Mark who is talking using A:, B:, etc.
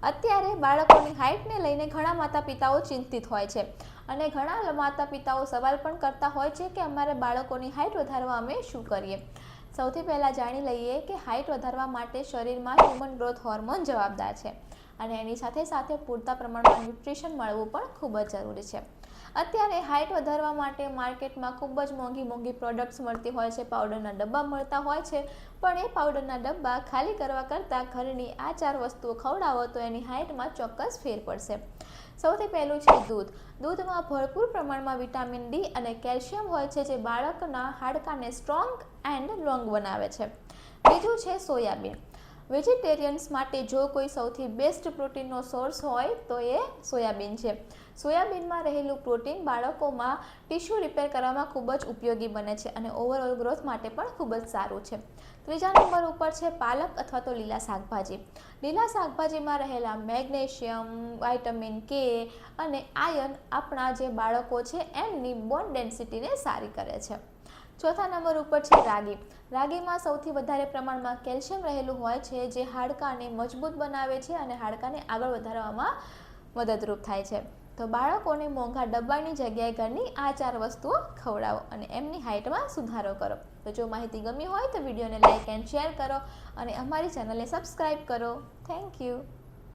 A: અત્યારે બાળકોની હાઇટને લઈને ઘણા માતા પિતાઓ ચિંતિત હોય છે અને ઘણા માતા પિતાઓ સવાલ પણ કરતા હોય છે કે અમારે બાળકોની હાઇટ વધારવા અમે શું કરીએ। સૌથી પહેલાં જાણી લઈએ કે હાઇટ વધારવા માટે શરીરમાં હ્યુમન ગ્રોથ હોર્મોન જવાબદાર છે અને એની સાથે સાથે પૂરતા પ્રમાણમાં ન્યુટ્રિશન મળવું પણ ખૂબ જ જરૂરી છે। અત્યારે હાઇટ વધારવા માટે માર્કેટમાં ખૂબ જ મોંઘી પ્રોડક્ટ્સ મળતી હોય છે, પાવડરના ડબ્બા મળતા હોય છે, પણ એ પાવડરના ડબ્બા ખાલી કરવા કરતાં ઘરની આ 4 વસ્તુઓ ખવડાવો તો એની હાઇટમાં ચોક્કસ ફેર પડશે। સૌથી પહેલું છે દૂધ। દૂધમાં ભરપૂર પ્રમાણમાં વિટામિન ડી અને કેલ્શિયમ હોય છે, જે બાળકના હાડકાને સ્ટ્રોંગ એન્ડ લોંગ બનાવે છે। બીજું છે સોયાબીન। વેજીટેરિયન્સ માટે જો કોઈ સૌથી બેસ્ટ પ્રોટીનનો સોર્સ હોય તો એ સોયાબીન છે। સોયાબીનમાં રહેલું પ્રોટીન બાળકોમાં ટિશ્યુ રિપેર કરવામાં ખૂબ જ ઉપયોગી બને છે અને ઓવરઓલ ગ્રોથ માટે પણ ખૂબ જ સારું છે। ત્રીજા નંબર ઉપર છે પાલક અથવા તો લીલા શાકભાજી। લીલા શાકભાજીમાં રહેલા મેગ્નેશિયમ, વિટામિન કે અને આયર્ન આપણા જે બાળકો છે એમની બોન ડેન્સિટીને સારી કરે છે। ચોથા નંબર ઉપર છે રાગી। રાગીમાં સૌથી વધારે પ્રમાણમાં કેલ્શિયમ રહેલું હોય છે, જે હાડકાને મજબૂત બનાવે છે અને હાડકાને આગળ વધારવામાં મદદરૂપ થાય છે। તો બાળકોને મોંઘા ડબ્બાની જગ્યાએ ઘરની આ 4 વસ્તુઓ ખવડાવો અને એમની હાઇટમાં સુધારો કરો। તો જો માહિતી ગમી હોય તો વિડીયોને લાઇક એન્ડ શેર કરો અને અમારી ચેનલને સબસ્ક્રાઈબ કરો। Thank you.